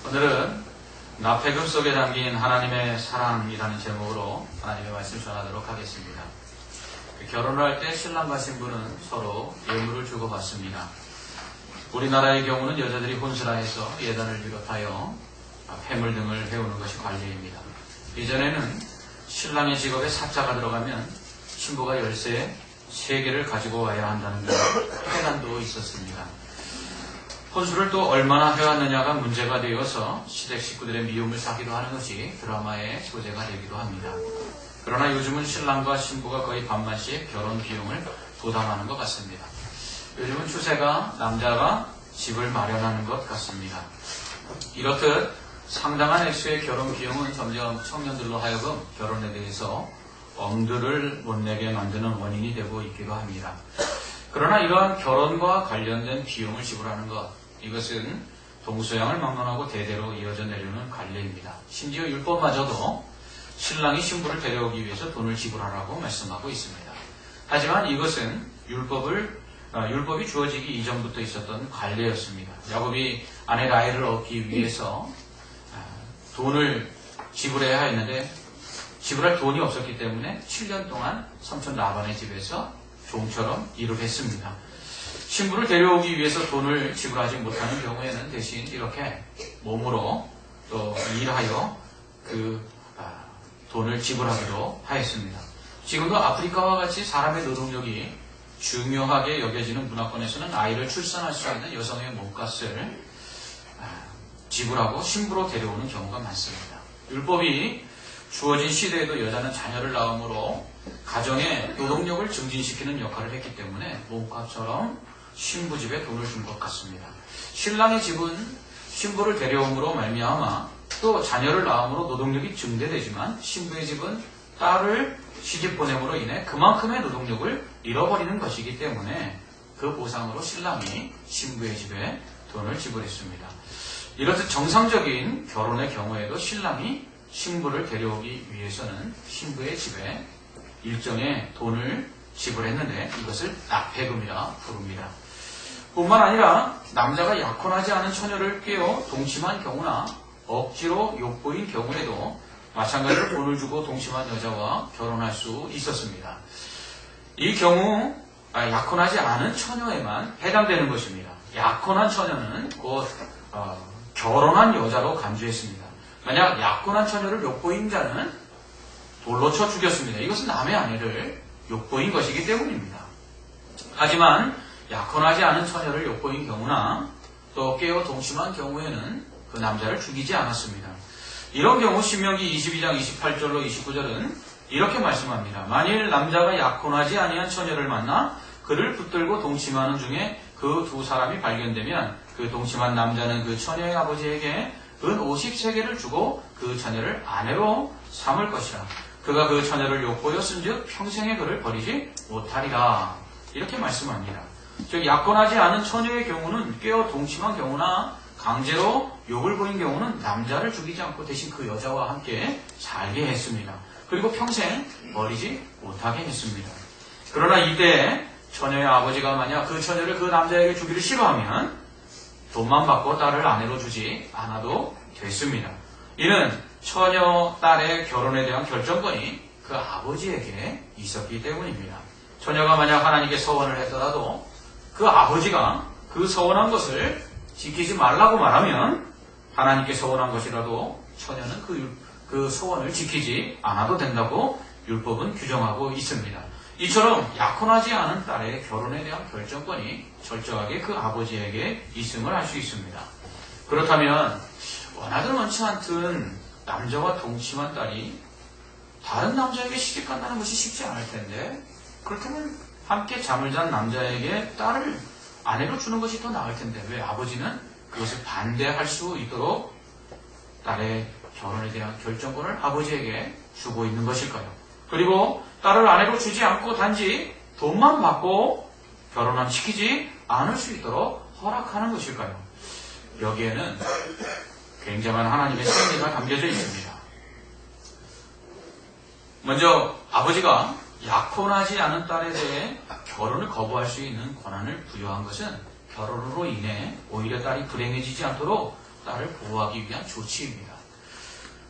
오늘은 납폐금 속에 담긴 하나님의 사랑이라는 제목으로 하나님의 말씀 전하도록 하겠습니다. 결혼을 할 때 신랑과 신부는 서로 예물을 주고받습니다. 우리나라의 경우는 여자들이 혼수라해서 예단을 비롯하여 폐물 등을 해오는 것이 관례입니다. 이전에는 신랑의 직업에 사자가 들어가면 신부가 열쇠 3개를 가지고 와야 한다는 폐단도 있었습니다. 혼수를 또 얼마나 해왔느냐가 문제가 되어서 시댁 식구들의 미움을 사기도 하는 것이 드라마의 소재가 되기도 합니다. 그러나 요즘은 신랑과 신부가 거의 반반씩 결혼 비용을 부담하는 것 같습니다. 요즘은 추세가 남자가 집을 마련하는 것 같습니다. 이렇듯 상당한 액수의 결혼 비용은 점점 청년들로 하여금 결혼에 대해서 엄두를 못 내게 만드는 원인이 되고 있기도 합니다. 그러나 이러한 결혼과 관련된 비용을 지불하는 것, 이것은 동서양을 막론하고 대대로 이어져 내려오는 관례입니다. 심지어 율법마저도 신랑이 신부를 데려오기 위해서 돈을 지불하라고 말씀하고 있습니다. 하지만 이것은 율법이 주어지기 이전부터 있었던 관례였습니다. 야곱이 아내 라헬을 얻기 위해서 돈을 지불해야 했는데 지불할 돈이 없었기 때문에 7년 동안 삼촌 라반의 집에서 종처럼 일을 했습니다. 신부를 데려오기 위해서 돈을 지불하지 못하는 경우에는 대신 이렇게 몸으로 또 일하여 돈을 지불하기로 하였습니다. 지금도 아프리카와 같이 사람의 노동력이 중요하게 여겨지는 문화권에서는 아이를 출산할 수 있는 여성의 몸값을 지불하고 신부로 데려오는 경우가 많습니다. 율법이 주어진 시대에도 여자는 자녀를 낳음으로 가정의 노동력을 증진시키는 역할을 했기 때문에 몸값처럼 신부 집에 돈을 준 것 같습니다. 신랑의 집은 신부를 데려옴으로 말미암아 또 자녀를 낳음으로 노동력이 증대되지만 신부의 집은 딸을 시집 보냄으로 인해 그만큼의 노동력을 잃어버리는 것이기 때문에 그 보상으로 신랑이 신부의 집에 돈을 지불했습니다. 이렇듯 정상적인 결혼의 경우에도 신랑이 신부를 데려오기 위해서는 신부의 집에 일정의 돈을 지불했는데 이것을 납폐금이라 부릅니다. 뿐만 아니라 남자가 약혼하지 않은 처녀를 꿰어 동침한 경우나 억지로 욕보인 경우에도 마찬가지로 돈을 주고 동침한 여자와 결혼할 수 있었습니다. 이 경우 약혼하지 않은 처녀에만 해당되는 것입니다. 약혼한 처녀는 곧 결혼한 여자로 간주했습니다. 만약 약혼한 처녀를 욕보인 자는 돌로 쳐 죽였습니다. 이것은 남의 아내를 욕보인 것이기 때문입니다. 하지만 약혼하지 않은 처녀를 욕보인 경우나 또 깨어 동침한 경우에는 그 남자를 죽이지 않았습니다. 이런 경우 신명기 22장 28절로 29절은 이렇게 말씀합니다. 만일 남자가 약혼하지 아니한 처녀를 만나 그를 붙들고 동침하는 중에 그 두 사람이 발견되면 그 동침한 남자는 그 처녀의 아버지에게 은 50세겔을 주고 그 처녀를 아내로 삼을 것이라. 그가 그 처녀를 욕보였은즉 평생에 그를 버리지 못하리라. 이렇게 말씀합니다. 즉 약혼하지 않은 처녀의 경우는 꿰어 동침한 경우나 강제로 욕을 보인 경우는 남자를 죽이지 않고 대신 그 여자와 함께 살게 했습니다. 그리고 평생 버리지 못하게 했습니다. 그러나 이때 처녀의 아버지가 만약 그 처녀를 그 남자에게 주기를 싫어하면 돈만 받고 딸을 아내로 주지 않아도 됐습니다. 이는 처녀 딸의 결혼에 대한 결정권이 그 아버지에게 있었기 때문입니다. 처녀가 만약 하나님께 서원을 했더라도 그 아버지가 그 서원한 것을 지키지 말라고 말하면 하나님께 서원한 것이라도 처녀는 그 서원을 지키지 않아도 된다고 율법은 규정하고 있습니다. 이처럼 약혼하지 않은 딸의 결혼에 대한 결정권이 철저하게 그 아버지에게 있음을 알 수 있습니다. 그렇다면 원하든 원치 않든 남자와 동침한 딸이 다른 남자에게 시집간다는 것이 쉽지 않을 텐데 그렇다면 함께 잠을 잔 남자에게 딸을 아내로 주는 것이 더 나을 텐데 왜 아버지는 그것을 반대할 수 있도록 딸의 결혼에 대한 결정권을 아버지에게 주고 있는 것일까요? 그리고 딸을 아내로 주지 않고 단지 돈만 받고 결혼은 시키지 않을 수 있도록 허락하는 것일까요? 여기에는 굉장한 하나님의 섭리가 담겨져 있습니다. 먼저 아버지가 약혼하지 않은 딸에 대해 결혼을 거부할 수 있는 권한을 부여한 것은 결혼으로 인해 오히려 딸이 불행해지지 않도록 딸을 보호하기 위한 조치입니다.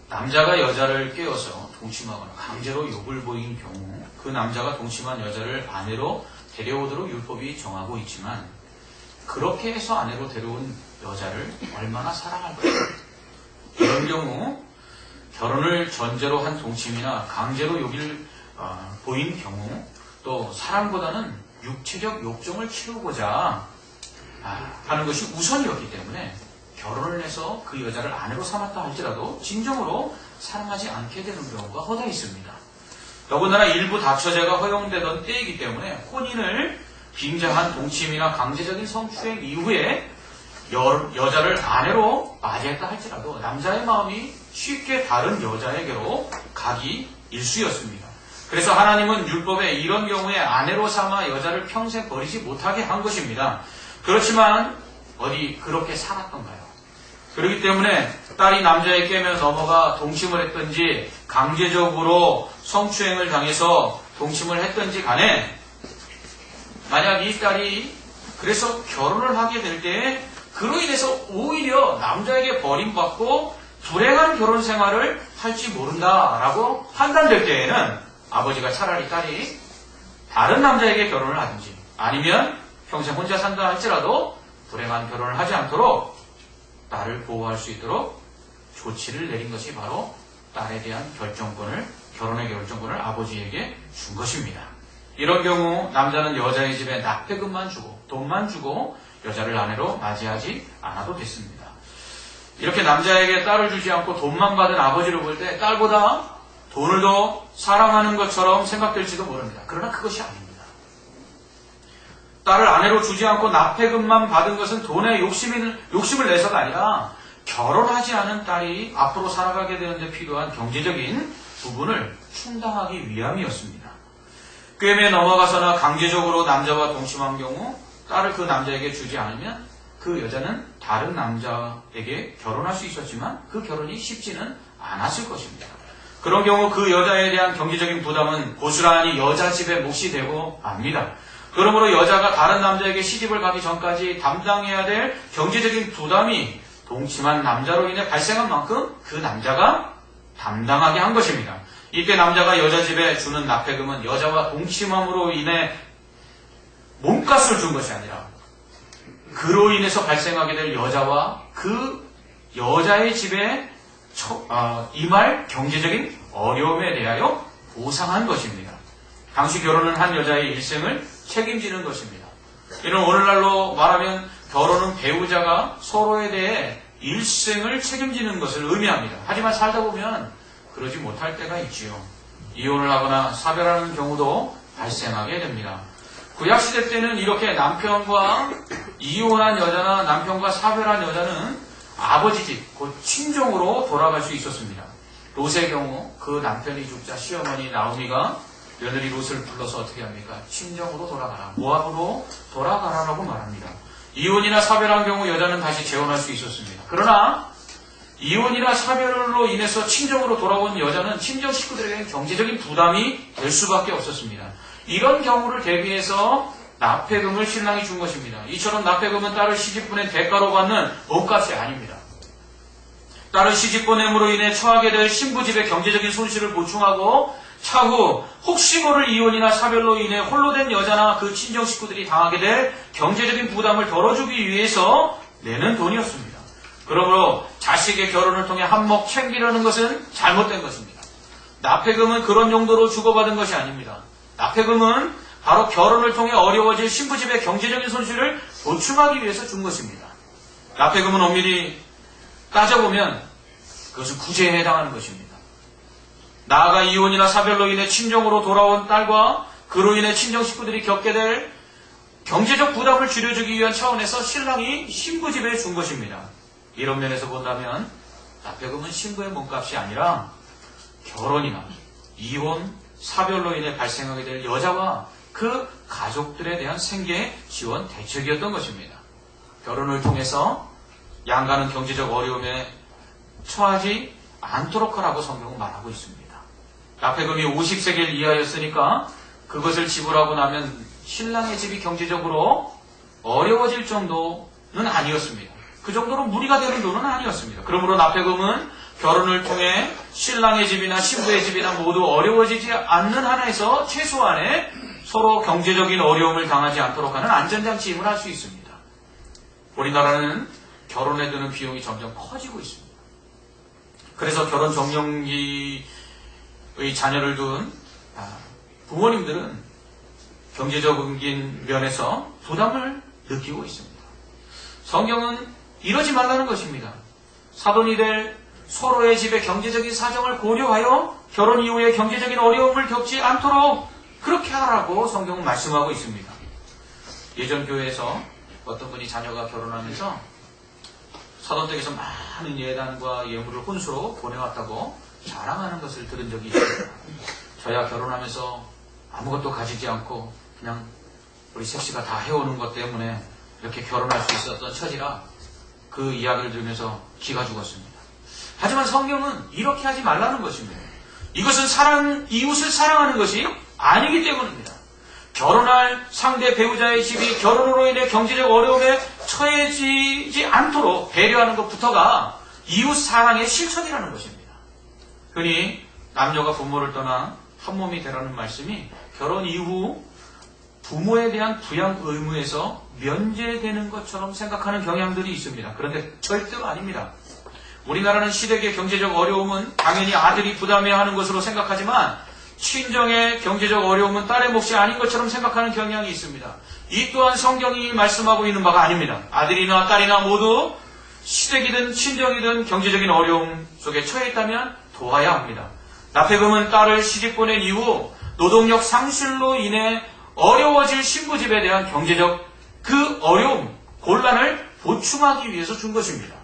남자가 여자를 깨워서 동침하거나 강제로 욕을 보인 경우 그 남자가 동침한 여자를 아내로 데려오도록 율법이 정하고 있지만 그렇게 해서 아내로 데려온 여자를 얼마나 사랑할까요? 이런 경우 결혼을 전제로 한 동침이나 강제로 욕을 보인 경우 또 사랑보다는 육체적 욕정을 채우고자 하는 것이 우선이었기 때문에 결혼을 해서 그 여자를 아내로 삼았다 할지라도 진정으로 사랑하지 않게 되는 경우가 허다 있습니다. 더군다나 일부 다처제가 허용되던 때이기 때문에 혼인을 빙자한 동침이나 강제적인 성추행 이후에 여자를 아내로 맞이했다 할지라도 남자의 마음이 쉽게 다른 여자에게로 가기 일쑤였습니다. 그래서 하나님은 율법에 이런 경우에 아내로 삼아 여자를 평생 버리지 못하게 한 것입니다. 그렇지만 어디 그렇게 살았던가요? 그렇기 때문에 딸이 남자에 깨며 넘어가 동침을 했든지 강제적으로 성추행을 당해서 동침을 했든지 간에 만약 이 딸이 그래서 결혼을 하게 될 때 그로 인해서 오히려 남자에게 버림받고 불행한 결혼 생활을 할지 모른다라고 판단될 때에는 아버지가 차라리 딸이 다른 남자에게 결혼을 하든지 아니면 평생 혼자 산다 할지라도 불행한 결혼을 하지 않도록 딸을 보호할 수 있도록 조치를 내린 것이 바로 딸에 대한 결혼의 결정권을 아버지에게 준 것입니다. 이런 경우 남자는 여자의 집에 납폐금만 주고 돈만 주고 여자를 아내로 맞이하지 않아도 됐습니다. 이렇게 남자에게 딸을 주지 않고 돈만 받은 아버지를 볼 때 딸보다 돈을 더 사랑하는 것처럼 생각될지도 모릅니다. 그러나 그것이 아닙니다. 딸을 아내로 주지 않고 납폐금만 받은 것은 돈에 욕심을 내서가 아니라 결혼하지 않은 딸이 앞으로 살아가게 되는데 필요한 경제적인 부분을 충당하기 위함이었습니다. 꿰매 넘어가서나 강제적으로 남자와 동침한 경우 딸을 그 남자에게 주지 않으면 그 여자는 다른 남자에게 결혼할 수 있었지만 그 결혼이 쉽지는 않았을 것입니다. 그런 경우 그 여자에 대한 경제적인 부담은 고스란히 여자 집의 몫이 되고 맙니다. 그러므로 여자가 다른 남자에게 시집을 가기 전까지 담당해야 될 경제적인 부담이 동침한 남자로 인해 발생한 만큼 그 남자가 담당하게 한 것입니다. 이때 남자가 여자 집에 주는 납폐금은 여자와 동침함으로 인해 몸값을 준 것이 아니라 그로 인해서 발생하게 될 여자와 그 여자의 집에 임할 경제적인 어려움에 대하여 보상한 것입니다. 당시 결혼을 한 여자의 일생을 책임지는 것입니다. 이런 오늘날로 말하면 결혼은 배우자가 서로에 대해 일생을 책임지는 것을 의미합니다. 하지만 살다 보면 그러지 못할 때가 있지요. 이혼을 하거나 사별하는 경우도 발생하게 됩니다. 구약시대 때는 이렇게 남편과 이혼한 여자나 남편과 사별한 여자는 아버지 집, 곧 친정으로 돌아갈 수 있었습니다. 롯의 경우 그 남편이 죽자 시어머니 나오미가 며느리 롯을 불러서 어떻게 합니까? 친정으로 돌아가라. 모압으로 돌아가라라고 말합니다. 이혼이나 사별한 경우 여자는 다시 재혼할 수 있었습니다. 그러나 이혼이나 사별로 인해서 친정으로 돌아온 여자는 친정 식구들에게 경제적인 부담이 될 수밖에 없었습니다. 이런 경우를 대비해서 납폐금을 신랑이 준 것입니다. 이처럼 납폐금은 딸을 시집 보낸 대가로 받는 몸값이 아닙니다. 딸을 시집 보냄으로 인해 처하게 될 신부집의 경제적인 손실을 보충하고 차후 혹시 모를 이혼이나 사별로 인해 홀로 된 여자나 그 친정 식구들이 당하게 될 경제적인 부담을 덜어주기 위해서 내는 돈이었습니다. 그러므로 자식의 결혼을 통해 한몫 챙기려는 것은 잘못된 것입니다. 납폐금은 그런 용도로 주고받은 것이 아닙니다. 납폐금은 바로 결혼을 통해 어려워질 신부집의 경제적인 손실을 보충하기 위해서 준 것입니다. 납폐금은 엄밀히 따져보면 그것은 구제에 해당하는 것입니다. 나아가 이혼이나 사별로 인해 친정으로 돌아온 딸과 그로 인해 친정 식구들이 겪게 될 경제적 부담을 줄여주기 위한 차원에서 신랑이 신부집에 준 것입니다. 이런 면에서 본다면 납폐금은 신부의 몸값이 아니라 결혼이나 이혼, 사별로 인해 발생하게 될 여자와 그 가족들에 대한 생계 지원 대책이었던 것입니다. 결혼을 통해서 양가는 경제적 어려움에 처하지 않도록 하라고 성경은 말하고 있습니다. 납폐금이 50세겔 이하였으니까 그것을 지불하고 나면 신랑의 집이 경제적으로 어려워질 정도는 아니었습니다. 그 정도로 무리가 되는 돈은 아니었습니다. 그러므로 납폐금은 결혼을 통해 신랑의 집이나 신부의 집이나 모두 어려워지지 않는 한에서 최소한의 서로 경제적인 어려움을 당하지 않도록 하는 안전장치임을 할 수 있습니다. 우리나라는 결혼에 드는 비용이 점점 커지고 있습니다. 그래서 결혼 적령기의 자녀를 둔 부모님들은 경제적인 면에서 부담을 느끼고 있습니다. 성경은 이러지 말라는 것입니다. 사돈이 될 서로의 집의 경제적인 사정을 고려하여 결혼 이후에 경제적인 어려움을 겪지 않도록 그렇게 하라고 성경은 말씀하고 있습니다. 예전 교회에서 어떤 분이 자녀가 결혼하면서 사돈 댁에서 많은 예단과 예물을 혼수로 보내왔다고 자랑하는 것을 들은 적이 있습니다. 저야 결혼하면서 아무것도 가지지 않고 그냥 우리 셋씨가 다 해오는 것 때문에 이렇게 결혼할 수 있었던 처지라 그 이야기를 들으면서 기가 죽었습니다. 하지만 성경은 이렇게 하지 말라는 것입니다. 이것은 이웃을 사랑하는 것이 아니기 때문입니다. 결혼할 상대 배우자의 집이 결혼으로 인해 경제적 어려움에 처해지지 않도록 배려하는 것부터가 이웃 사랑의 실천이라는 것입니다. 흔히 남녀가 부모를 떠나 한 몸이 되라는 말씀이 결혼 이후 부모에 대한 부양 의무에서 면제되는 것처럼 생각하는 경향들이 있습니다. 그런데 절대로 아닙니다. 우리나라는 시댁의 경제적 어려움은 당연히 아들이 부담해야 하는 것으로 생각하지만 친정의 경제적 어려움은 딸의 몫이 아닌 것처럼 생각하는 경향이 있습니다. 이 또한 성경이 말씀하고 있는 바가 아닙니다. 아들이나 딸이나 모두 시댁이든 친정이든 경제적인 어려움 속에 처해 있다면 도와야 합니다. 납폐금은 딸을 시집 보낸 이후 노동력 상실로 인해 어려워질 신부집에 대한 경제적 그 어려움, 곤란을 보충하기 위해서 준 것입니다.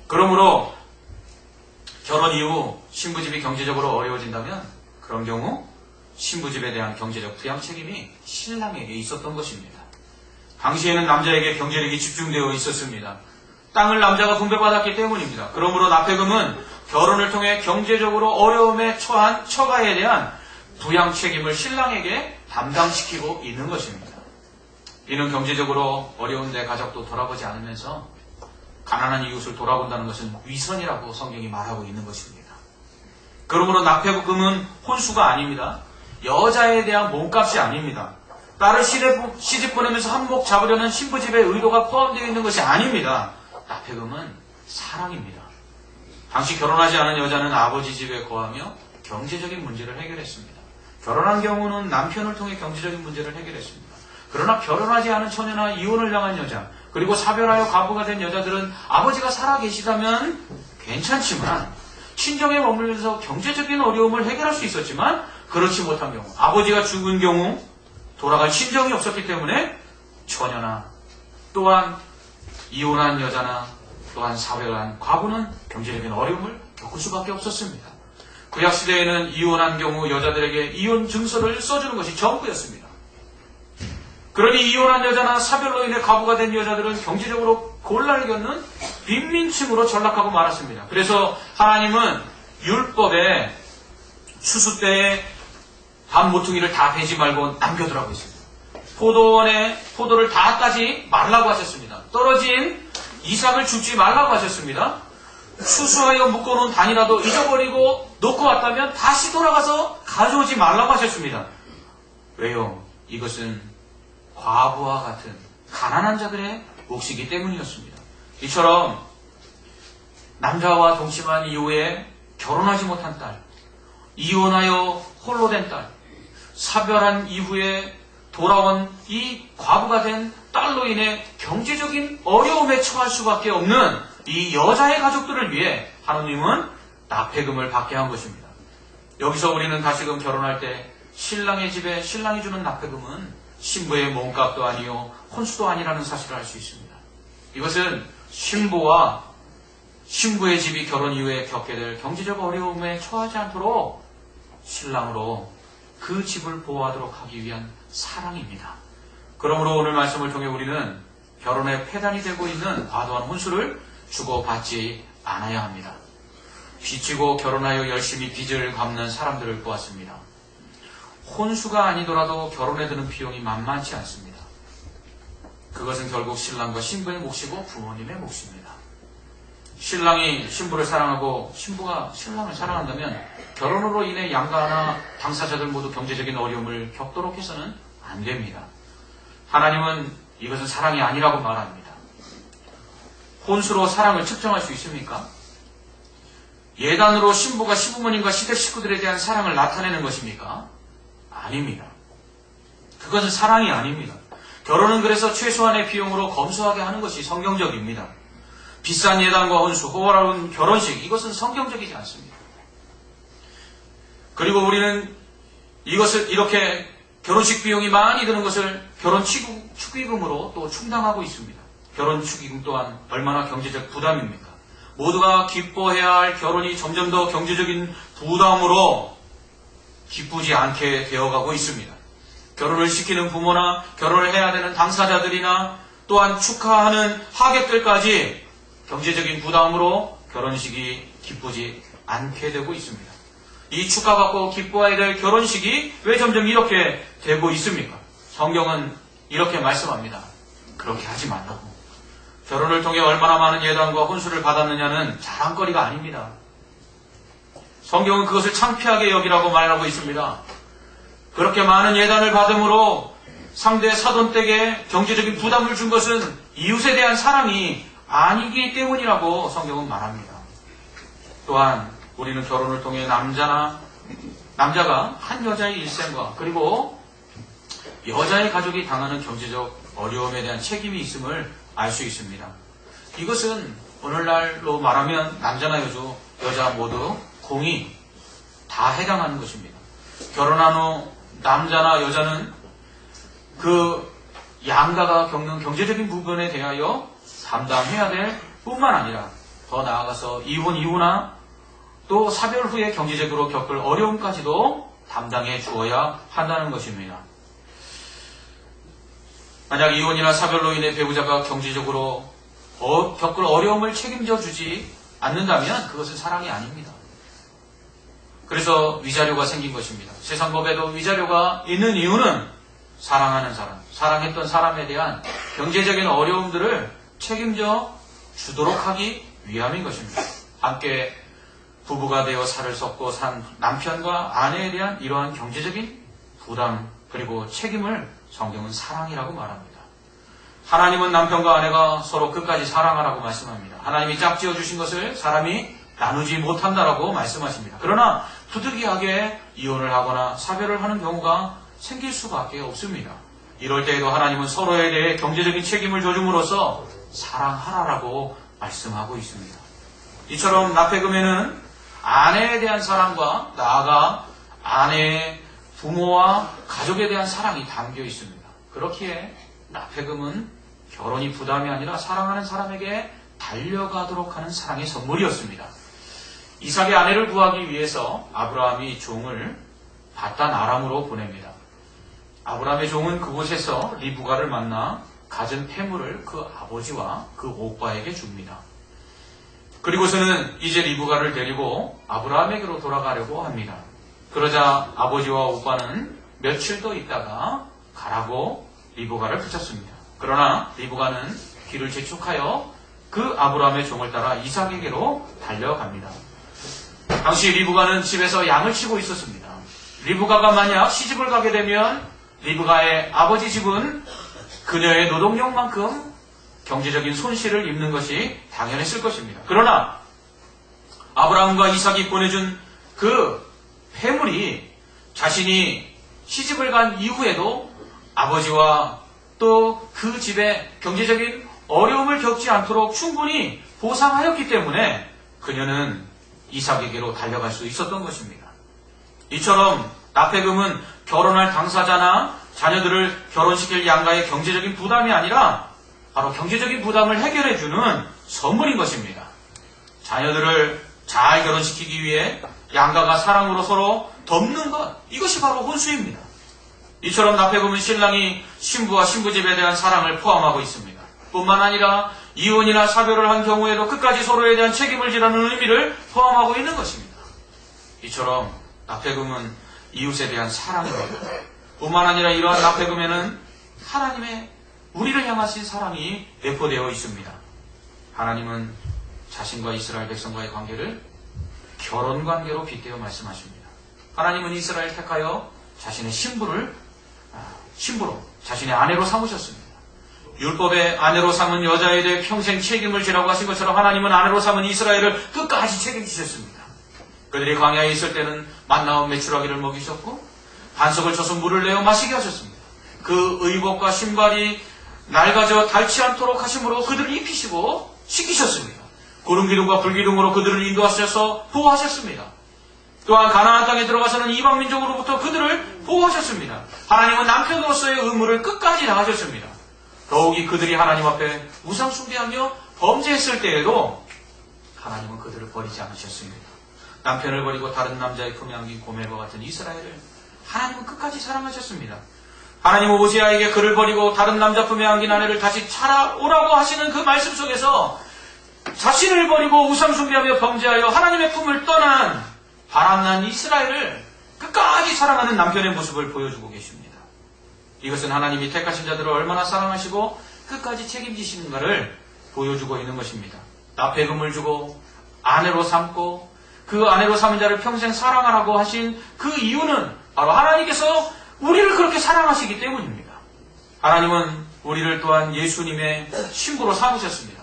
그러므로 결혼 이후 신부집이 경제적으로 어려워진다면 그런 경우 신부집에 대한 경제적 부양 책임이 신랑에게 있었던 것입니다. 당시에는 남자에게 경제력이 집중되어 있었습니다. 땅을 남자가 분배받았기 때문입니다. 그러므로 납폐금은 결혼을 통해 경제적으로 어려움에 처한 처가에 대한 부양 책임을 신랑에게 담당시키고 있는 것입니다. 이는 경제적으로 어려운데 가족도 돌아보지 않으면서 가난한 이웃을 돌아본다는 것은 위선이라고 성경이 말하고 있는 것입니다. 그러므로 납폐금은 혼수가 아닙니다. 여자에 대한 몸값이 아닙니다. 딸을 시집 보내면서 한몫 잡으려는 신부집의 의도가 포함되어 있는 것이 아닙니다. 납폐금은 사랑입니다. 당시 결혼하지 않은 여자는 아버지 집에 거하며 경제적인 문제를 해결했습니다. 결혼한 경우는 남편을 통해 경제적인 문제를 해결했습니다. 그러나 결혼하지 않은 처녀나 이혼을 당한 여자, 그리고 사별하여 과부가 된 여자들은 아버지가 살아계시다면 괜찮지만 친정에 머물면서 경제적인 어려움을 해결할 수 있었지만 그렇지 못한 경우, 아버지가 죽은 경우 돌아갈 친정이 없었기 때문에 처녀나 또한 이혼한 여자나 또한 사별한 과부는 경제적인 어려움을 겪을 수밖에 없었습니다. 구약시대에는 이혼한 경우 여자들에게 이혼 증서를 써주는 것이 전부였습니다. 그러니 이혼한 여자나 사별로 인해 과부가 된 여자들은 경제적으로 곤란을 겪는 빈민층으로 전락하고 말았습니다. 그래서 하나님은 율법에 추수 때에 밥 모퉁이를 다 베지 말고 남겨두라고 했습니다. 포도원에 포도를 다 따지 말라고 하셨습니다. 떨어진 이삭을 줍지 말라고 하셨습니다. 추수하여 묶어놓은 단이라도 잊어버리고 놓고 왔다면 다시 돌아가서 가져오지 말라고 하셨습니다. 왜요? 이것은 과부와 같은 가난한 자들의 몫이기 때문이었습니다. 이처럼 남자와 동침한 이후에 결혼하지 못한 딸, 이혼하여 홀로 된 딸, 사별한 이후에 돌아온 이 과부가 된 딸로 인해 경제적인 어려움에 처할 수밖에 없는 이 여자의 가족들을 위해 하느님은 납폐금을 받게 한 것입니다. 여기서 우리는 다시금 결혼할 때 신랑의 집에 신랑이 주는 납폐금은 신부의 몸값도 아니요 혼수도 아니라는 사실을 알 수 있습니다. 이것은 신부와 신부의 집이 결혼 이후에 겪게 될 경제적 어려움에 처하지 않도록 신랑으로 그 집을 보호하도록 하기 위한 사랑입니다. 그러므로 오늘 말씀을 통해 우리는 결혼의 폐단이 되고 있는 과도한 혼수를 주고받지 않아야 합니다. 빚지고 결혼하여 열심히 빚을 갚는 사람들을 보았습니다. 혼수가 아니더라도 결혼에 드는 비용이 만만치 않습니다. 그것은 결국 신랑과 신부의 몫이고 부모님의 몫입니다. 신랑이 신부를 사랑하고 신부가 신랑을 사랑한다면 결혼으로 인해 양가나 당사자들 모두 경제적인 어려움을 겪도록 해서는 안 됩니다. 하나님은 이것은 사랑이 아니라고 말합니다. 혼수로 사랑을 측정할 수 있습니까? 예단으로 신부가 시부모님과 시댁 식구들에 대한 사랑을 나타내는 것입니까? 아닙니다. 그것은 사랑이 아닙니다. 결혼은 그래서 최소한의 비용으로 검소하게 하는 것이 성경적입니다. 비싼 예단과 혼수, 호화로운 결혼식, 이것은 성경적이지 않습니다. 그리고 우리는 이것을 이렇게 결혼식 비용이 많이 드는 것을 결혼 축의금으로 또 충당하고 있습니다. 결혼 축의금 또한 얼마나 경제적 부담입니까? 모두가 기뻐해야 할 결혼이 점점 더 경제적인 부담으로 기쁘지 않게 되어가고 있습니다. 결혼을 시키는 부모나 결혼을 해야 되는 당사자들이나 또한 축하하는 하객들까지 경제적인 부담으로 결혼식이 기쁘지 않게 되고 있습니다. 이 축하받고 기뻐해야 될 결혼식이 왜 점점 이렇게 되고 있습니까? 성경은 이렇게 말씀합니다. 그렇게 하지 말라고. 결혼을 통해 얼마나 많은 예단과 혼수를 받았느냐는 자랑거리가 아닙니다. 성경은 그것을 창피하게 여기라고 말하고 있습니다. 그렇게 많은 예단을 받음으로 상대 사돈댁에 경제적인 부담을 준 것은 이웃에 대한 사랑이 아니기 때문이라고 성경은 말합니다. 또한 우리는 결혼을 통해 남자가 한 여자의 일생과 그리고 여자의 가족이 당하는 경제적 어려움에 대한 책임이 있음을 알 수 있습니다. 이것은 오늘날로 말하면 남자나 여자 모두 공이 다 해당하는 것입니다. 결혼한 후 남자나 여자는 그 양가가 겪는 경제적인 부분에 대하여 담당해야 될 뿐만 아니라 더 나아가서 이혼 이후나 또 사별 후에 경제적으로 겪을 어려움까지도 담당해 주어야 한다는 것입니다. 만약 이혼이나 사별로 인해 배우자가 경제적으로 겪을 어려움을 책임져 주지 않는다면 그것은 사랑이 아닙니다. 그래서 위자료가 생긴 것입니다. 세상 법에도 위자료가 있는 이유는 사랑하는 사람, 사랑했던 사람에 대한 경제적인 어려움들을 책임져 주도록 하기 위함인 것입니다. 함께 부부가 되어 살을 섞고 산 남편과 아내에 대한 이러한 경제적인 부담 그리고 책임을 성경은 사랑이라고 말합니다. 하나님은 남편과 아내가 서로 끝까지 사랑하라고 말씀합니다. 하나님이 짝지어 주신 것을 사람이 나누지 못한다라고 말씀하십니다. 그러나 부득이하게 이혼을 하거나 사별을 하는 경우가 생길 수밖에 없습니다. 이럴 때에도 하나님은 서로에 대해 경제적인 책임을 져줌으로써 사랑하라라고 말씀하고 있습니다. 이처럼 납폐금에는 아내에 대한 사랑과 나아가 아내의 부모와 가족에 대한 사랑이 담겨 있습니다. 그렇기에 납폐금은 결혼이 부담이 아니라 사랑하는 사람에게 달려가도록 하는 사랑의 선물이었습니다. 이삭의 아내를 구하기 위해서 아브라함이 종을 바단 아람으로 보냅니다. 아브라함의 종은 그곳에서 리브가를 만나 가진 폐물을 그 아버지와 그 오빠에게 줍니다. 그리고서는 이제 리브가를 데리고 아브라함에게로 돌아가려고 합니다. 그러자 아버지와 오빠는 며칠 더 있다가 가라고 리브가를 붙였습니다. 그러나 리브가는 길을 재촉하여 그 아브라함의 종을 따라 이삭에게로 달려갑니다. 당시 리브가는 집에서 양을 치고 있었습니다. 리브가가 만약 시집을 가게 되면 리브가의 아버지 집은 그녀의 노동력만큼 경제적인 손실을 입는 것이 당연했을 것입니다. 그러나 아브라함과 이삭이 보내준 그 폐물이 자신이 시집을 간 이후에도 아버지와 또 그 집에 경제적인 어려움을 겪지 않도록 충분히 보상하였기 때문에 그녀는 이삭에게로 달려갈 수 있었던 것입니다. 이처럼 납폐금은 결혼할 당사자나 자녀들을 결혼시킬 양가의 경제적인 부담이 아니라 바로 경제적인 부담을 해결해주는 선물인 것입니다. 자녀들을 잘 결혼시키기 위해 양가가 사랑으로 서로 돕는 것, 이것이 바로 혼수입니다. 이처럼 납폐금은 신랑이 신부와 신부집에 대한 사랑을 포함하고 있습니다. 뿐만 아니라 이혼이나 사별을 한 경우에도 끝까지 서로에 대한 책임을 지라는 의미를 포함하고 있는 것입니다. 이처럼 납폐금은 이웃에 대한 사랑입니다. 뿐만 아니라 이러한 납폐금에는 하나님의 우리를 향하신 사랑이 내포되어 있습니다. 하나님은 자신과 이스라엘 백성과의 관계를 결혼관계로 빗대어 말씀하십니다. 하나님은 이스라엘 택하여 자신의 신부로 자신의 아내로 삼으셨습니다. 율법의 아내로 삼은 여자에 대해 평생 책임을 지라고 하신 것처럼 하나님은 아내로 삼은 이스라엘을 끝까지 책임지셨습니다. 그들이 광야에 있을 때는 만나온 메추라기를 먹이셨고 반석을 쳐서 물을 내어 마시게 하셨습니다. 그 의복과 신발이 낡아져 닳지 않도록 하심으로 그들을 입히시고 씻기셨습니다. 구름기둥과 불기둥으로 그들을 인도하셔서 보호하셨습니다. 또한 가나안 땅에 들어가서는 이방 민족으로부터 그들을 보호하셨습니다. 하나님은 남편으로서의 의무를 끝까지 다하셨습니다. 더욱이 그들이 하나님 앞에 우상 숭배하며 범죄했을 때에도 하나님은 그들을 버리지 않으셨습니다. 남편을 버리고 다른 남자의 품에 안긴 고멜과 같은 이스라엘을 하나님은 끝까지 사랑하셨습니다. 하나님은 오지야에게 그를 버리고 다른 남자 품에 안긴 아내를 다시 찾아오라고 하시는 그 말씀 속에서 자신을 버리고 우상 숭배하며 범죄하여 하나님의 품을 떠난 바람난 이스라엘을 끝까지 사랑하는 남편의 모습을 보여주고 계십니다. 이것은 하나님이 택하신 자들을 얼마나 사랑하시고 끝까지 책임지시는가를 보여주고 있는 것입니다. 납배금을 주고 아내로 삼고 그 아내로 삼은 자를 평생 사랑하라고 하신 그 이유는 바로 하나님께서 우리를 그렇게 사랑하시기 때문입니다. 하나님은 우리를 또한 예수님의 신부로 삼으셨습니다.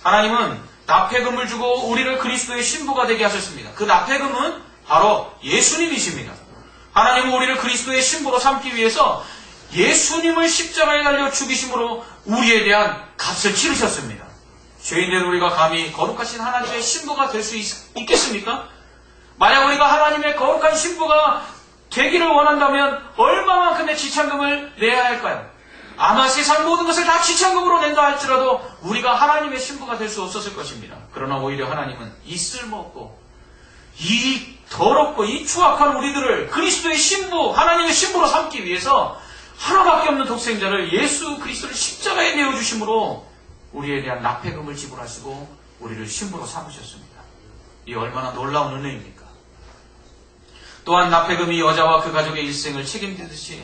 하나님은 납배금을 주고 우리를 그리스도의 신부가 되게 하셨습니다. 그 납배금은 바로 예수님이십니다. 하나님은 우리를 그리스도의 신부로 삼기 위해서 예수님을 십자가에 달려 죽이심으로 우리에 대한 값을 치르셨습니다. 죄인된 우리가 감히 거룩하신 하나님의 신부가 될 수 있겠습니까? 만약 우리가 하나님의 거룩한 신부가 되기를 원한다면 얼마만큼의 지참금을 내야 할까요? 아마 세상 모든 것을 다 지참금으로 낸다 할지라도 우리가 하나님의 신부가 될 수 없었을 것입니다. 그러나 오히려 하나님은 이 쓸모없고 이 더럽고 이 추악한 우리들을 그리스도의 신부, 하나님의 신부로 삼기 위해서 하나밖에 없는 독생자를 예수 그리스도를 십자가에 내어주심으로 우리에 대한 납배금을 지불하시고 우리를 신부로 삼으셨습니다. 이 얼마나 놀라운 은혜입니까? 또한 납배금이 여자와 그 가족의 일생을 책임지듯이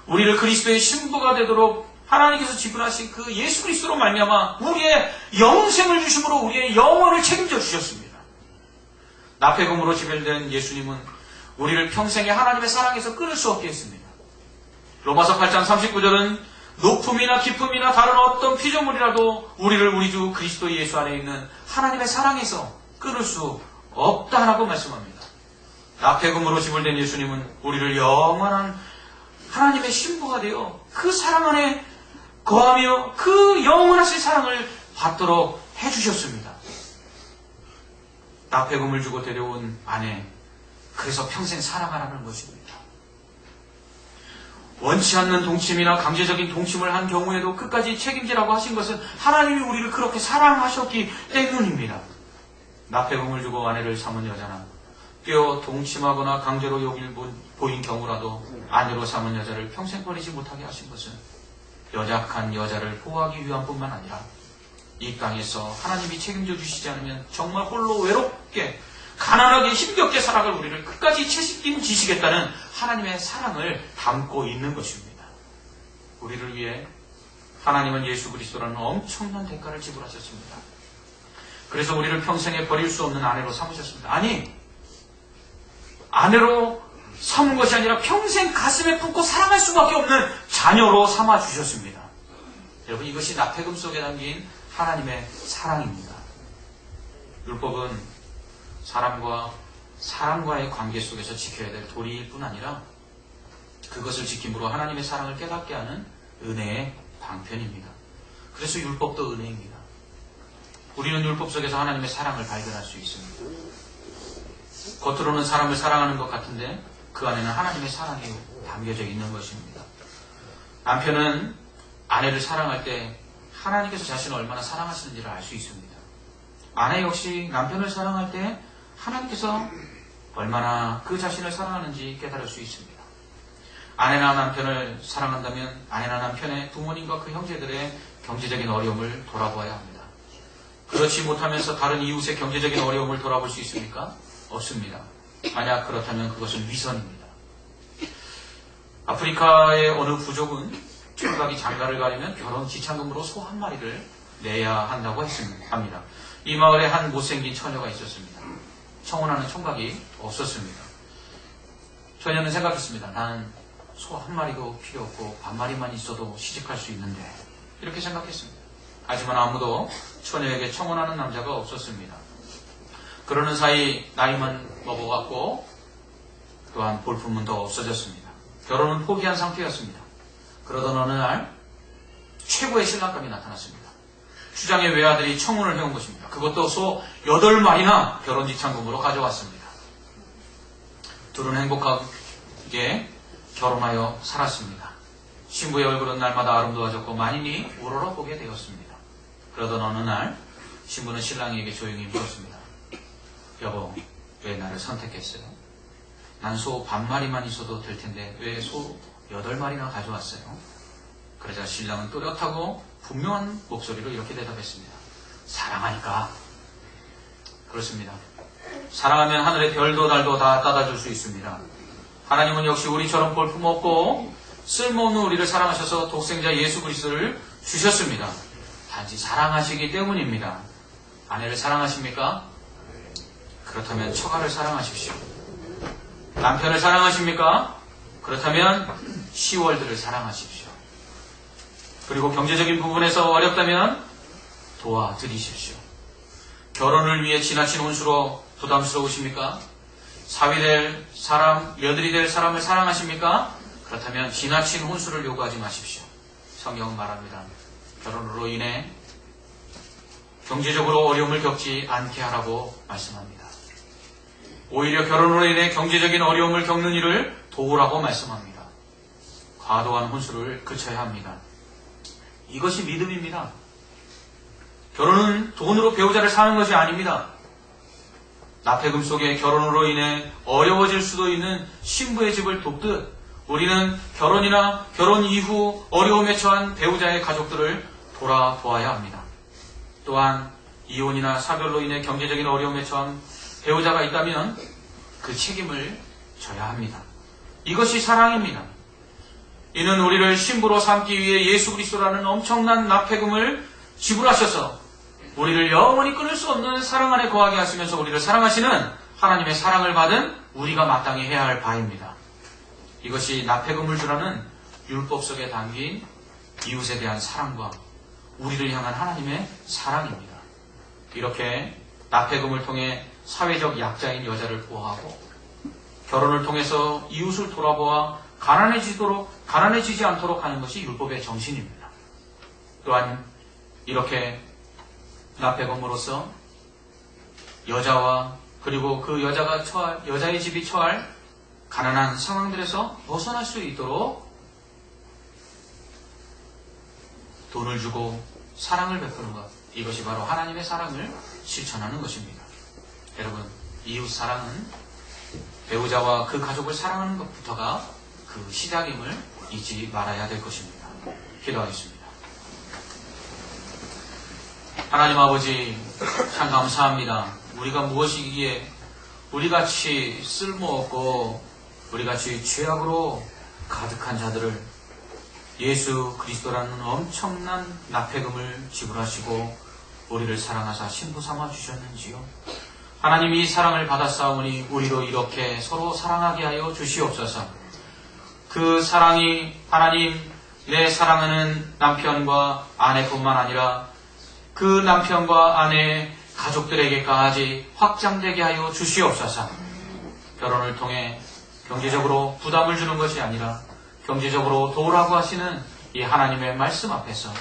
우리를 그리스도의 신부가 되도록 하나님께서 지불하신 그 예수 그리스도로 말미암아 우리의 영생을 주심으로 우리의 영혼을 책임져 주셨습니다. 납배금으로 지불된 예수님은 우리를 평생에 하나님의 사랑에서 끊을 수 없게 했습니다. 로마서 8장 39절은 높음이나 기쁨이나 다른 어떤 피조물이라도 우리를 우리 주 그리스도 예수 안에 있는 하나님의 사랑에서 끊을 수 없다라고 말씀합니다. 납배금으로 지불된 예수님은 우리를 영원한 하나님의 신부가 되어 그 사랑 안에 거하며 그 영원하신 사랑을 받도록 해주셨습니다. 납배금을 주고 데려온 아내, 그래서 평생 사랑하라는 것입니다. 원치 않는 동침이나 강제적인 동침을 한 경우에도 끝까지 책임지라고 하신 것은 하나님이 우리를 그렇게 사랑하셨기 때문입니다. 납배금을 주고 아내를 삼은 여자는 뼈 동침하거나 강제로 용일 보인 경우라도 아내로 삼은 여자를 평생 버리지 못하게 하신 것은 연약한 여자를 보호하기 위함뿐만 아니라 이 땅에서 하나님이 책임져 주시지 않으면 정말 홀로 외롭게 가난하게 힘겹게 살아갈 우리를 끝까지 책임지시겠다는 하나님의 사랑을 담고 있는 것입니다. 우리를 위해 하나님은 예수 그리스도라는 엄청난 대가를 지불하셨습니다. 그래서 우리를 평생에 버릴 수 없는 아내로 삼으셨습니다. 아니, 아내로 삼은 것이 아니라 평생 가슴에 품고 사랑할 수밖에 없는 자녀로 삼아주셨습니다. 여러분, 이것이 납배금 속에 담긴 하나님의 사랑입니다. 율법은 사람과의 관계 속에서 지켜야 될 도리일 뿐 아니라 그것을 지킴으로 하나님의 사랑을 깨닫게 하는 은혜의 방편입니다. 그래서 율법도 은혜입니다. 우리는 율법 속에서 하나님의 사랑을 발견할 수 있습니다. 겉으로는 사람을 사랑하는 것 같은데 그 안에는 하나님의 사랑이 담겨져 있는 것입니다. 남편은 아내를 사랑할 때 하나님께서 자신을 얼마나 사랑하시는지를 알 수 있습니다. 아내 역시 남편을 사랑할 때 하나님께서 얼마나 그 자신을 사랑하는지 깨달을 수 있습니다. 아내나 남편을 사랑한다면 아내나 남편의 부모님과 그 형제들의 경제적인 어려움을 돌아보아야 합니다. 그렇지 못하면서 다른 이웃의 경제적인 어려움을 돌아볼 수 있습니까? 없습니다. 만약 그렇다면 그것은 위선입니다. 아프리카의 어느 부족은 총각이 장가를 가려면 결혼 지참금으로 소 한 마리를 내야 한다고 합니다. 이 마을에 한 못생긴 처녀가 있었습니다. 청혼하는 총각이 없었습니다. 처녀는 생각했습니다. 나는 소 한 마리도 필요 없고 반마리만 있어도 시집갈 수 있는데, 이렇게 생각했습니다. 하지만 아무도 처녀에게 청혼하는 남자가 없었습니다. 그러는 사이 나이만 먹어갔고 또한 볼품은 더 없어졌습니다. 결혼은 포기한 상태였습니다. 그러던 어느 날 최고의 신랑감이 나타났습니다. 추장의 외아들이 청혼을 해온 것입니다. 그것도 소 8마리나 결혼 지참금으로 가져왔습니다. 둘은 행복하게 결혼하여 살았습니다. 신부의 얼굴은 날마다 아름다워졌고 만인이 우러러보게 되었습니다. 그러던 어느 날 신부는 신랑에게 조용히 물었습니다. 여보, 왜 나를 선택했어요? 난 소 반마리만 있어도 될 텐데 왜 소 8마리나 가져왔어요? 그러자 신랑은 또렷하고 분명한 목소리로 이렇게 대답했습니다. 사랑하니까. 그렇습니다. 사랑하면 하늘의 별도 달도 다 따다줄 수 있습니다. 하나님은 역시 우리처럼 볼품없고 쓸모없는 우리를 사랑하셔서 독생자 예수 그리스도를 주셨습니다. 단지 사랑하시기 때문입니다. 아내를 사랑하십니까? 그렇다면 처가를 사랑하십시오. 남편을 사랑하십니까? 그렇다면 시월들을 사랑하십시오. 그리고 경제적인 부분에서 어렵다면 도와드리십시오. 결혼을 위해 지나친 혼수로 부담스러우십니까? 사위될 사람, 며느리 될 사람을 사랑하십니까? 그렇다면 지나친 혼수를 요구하지 마십시오. 성경은 말합니다. 결혼으로 인해 경제적으로 어려움을 겪지 않게 하라고 말씀합니다. 오히려 결혼으로 인해 경제적인 어려움을 겪는 일을 도우라고 말씀합니다. 과도한 혼수를 그쳐야 합니다. 이것이 믿음입니다. 결혼은 돈으로 배우자를 사는 것이 아닙니다. 납세금 속에 결혼으로 인해 어려워질 수도 있는 신부의 집을 돕듯 우리는 결혼이나 결혼 이후 어려움에 처한 배우자의 가족들을 돌아보아야 합니다. 또한 이혼이나 사별로 인해 경제적인 어려움에 처한 배우자가 있다면 그 책임을 져야 합니다. 이것이 사랑입니다. 이는 우리를 신부로 삼기 위해 예수 그리스도라는 엄청난 납세금을 지불하셔서 우리를 영원히 끊을 수 없는 사랑 안에 거하게 하시면서 우리를 사랑하시는 하나님의 사랑을 받은 우리가 마땅히 해야 할 바입니다. 이것이 납세금을 주라는 율법 속에 담긴 이웃에 대한 사랑과 우리를 향한 하나님의 사랑입니다. 이렇게 납세금을 통해 사회적 약자인 여자를 보호하고 결혼을 통해서 이웃을 돌아보아 가난해지지 않도록 하는 것이 율법의 정신입니다. 또한 이렇게 납세금으로서 여자와 그리고 그 여자의 집이 처할 가난한 상황들에서 벗어날 수 있도록 돈을 주고 사랑을 베푸는 것, 이것이 바로 하나님의 사랑을 실천하는 것입니다. 여러분, 이웃 사랑은 배우자와 그 가족을 사랑하는 것부터가 그 시작임을 잊지 말아야 될 것입니다. 기도하겠습니다. 하나님 아버지, 참 감사합니다. 우리가 무엇이기에 우리같이 쓸모없고 우리같이 죄악으로 가득한 자들을 예수 그리스도라는 엄청난 납세금을 지불하시고 우리를 사랑하사 신부 삼아 주셨는지요. 하나님, 이 사랑을 받았사오니 우리도 이렇게 서로 사랑하게 하여 주시옵소서. 그 사랑이 하나님, 내 사랑하는 남편과 아내뿐만 아니라 그 남편과 아내의 가족들에게까지 확장되게 하여 주시옵소서. 결혼을 통해 경제적으로 부담을 주는 것이 아니라 경제적으로 도우라고 하시는 이 하나님의 말씀 앞에서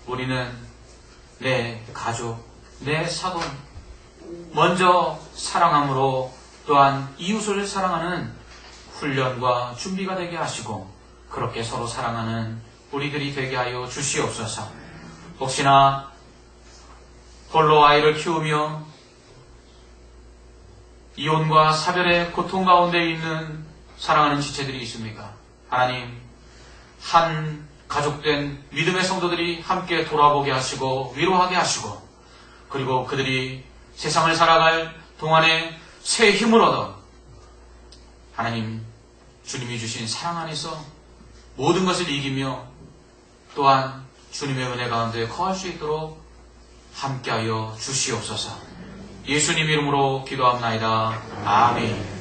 우리는 내 가족, 내 사돈 먼저 사랑함으로 또한 이웃을 사랑하는 훈련과 준비가 되게 하시고 그렇게 서로 사랑하는 우리들이 되게 하여 주시옵소서. 혹시나 홀로 아이를 키우며 이혼과 사별의 고통 가운데 있는 사랑하는 지체들이 있습니까? 하나님, 한 가족된 믿음의 성도들이 함께 돌아보게 하시고 위로하게 하시고 그리고 그들이 세상을 살아갈 동안에 새 힘을 얻어 하나님, 주님이 주신 사랑 안에서 모든 것을 이기며 또한 주님의 은혜 가운데 거할 수 있도록 함께하여 주시옵소서. 예수님 이름으로 기도합나이다. 아멘.